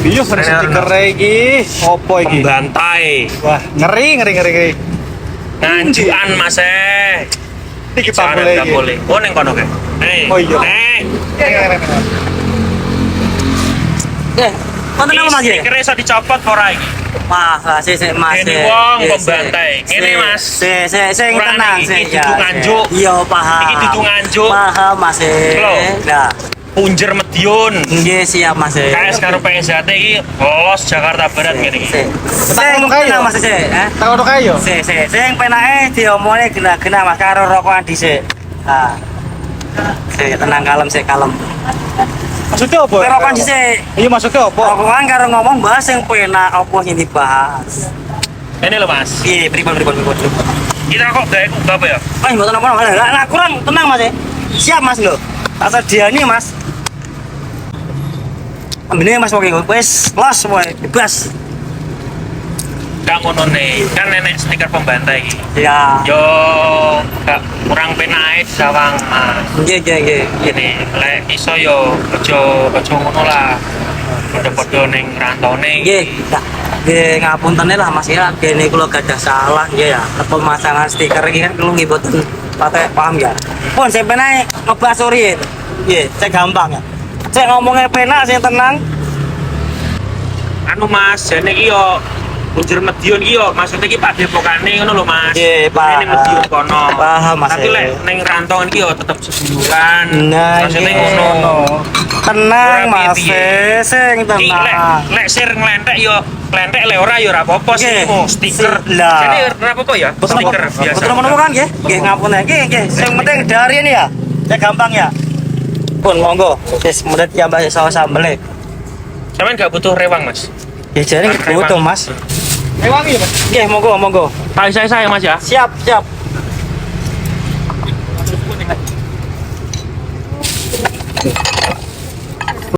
Iya, ada stiker iki. Opo iki? Pembantai. Wah, ngeri. Nganjukan Mas. Iki Jangan boleh nggak iki. boleh. Oh neng kono ke. Oh, iya. Ngeri. Konten apa Mas? Stiker iso dicopot ora iki? Mas, Mas. Ini wong pembantai. Ngene Mas. Sing Ora tenang, iki, sing iki dudu nganjuk. Iya, paham. Iki dudu nganjuk. Paham, Mas. Lho. Nah, Punjer Medion. nggih siap, Mas. KS karo PSHT iki los Jakarta Barat ngene iki. Sing tenang, Mas. Tak ono kae yo. Sing penake diomongne gena-gena Mas karo rokokan dhisik. Nah. Tenang kalem. Maksudnya apa? Rokokan dhisik. Iya, maksudnya apa? Rokokan karo ngomong bahas sing penak apa sing dibahas. Ini lho Mas. Piye pripun. Kita kok gawe apa ya? Mboten apa-apa. Lah kurang tenang Mas. Siap Mas lho. Tak sediani Mas. Ambene Mas pokoke wis los pokoke bebas. Gak ngono nih, kan nenek stiker pembantai iki. Ya. Yo gak kurang penae sawang Mas. Nggih. Ini lek iso yo aja ngono lah. Padha-padha ning rantone. Nggih, nggih ngapunten lah Mas ya. Kene kula gadah salah nggih ya. Pemasangan stiker iki kan kula nggih boten paham ya. Pun saya penae ngebahas sore. Nggih, saya gampang ya. Saya ngomongnya penak, saya tenang. Anu Mas, jane iki yo Punjer Medion iki yo maksudnya iki padepokane ngono lho Mas. Nggih, paham. Ning Medion kono. Paham, Mas. Tapi lek ning rantauan iki yo tetep seduluran. Nah, maksudnya nggih. ngono. Tenang Ora Mas, piye-piye. sing Iki tenang. lek sir nglentek yo nglentek le ora yo ora apa-apa sih. Nggih. Stiker. Lah. Jadi ora apa-apa ya? Stiker biasa. Betul menapa kan nggih? Nggih ngapun nggih. Sing penting dari ini ya. Ya gampang ya. Pun monggo. Wis mudah diambah saus sambel. Sampeyan gak butuh rewang Mas. Ya jare butuh Mas. Rewangi ya, Mas. Nggih monggo. Saya Mas ya. Siap.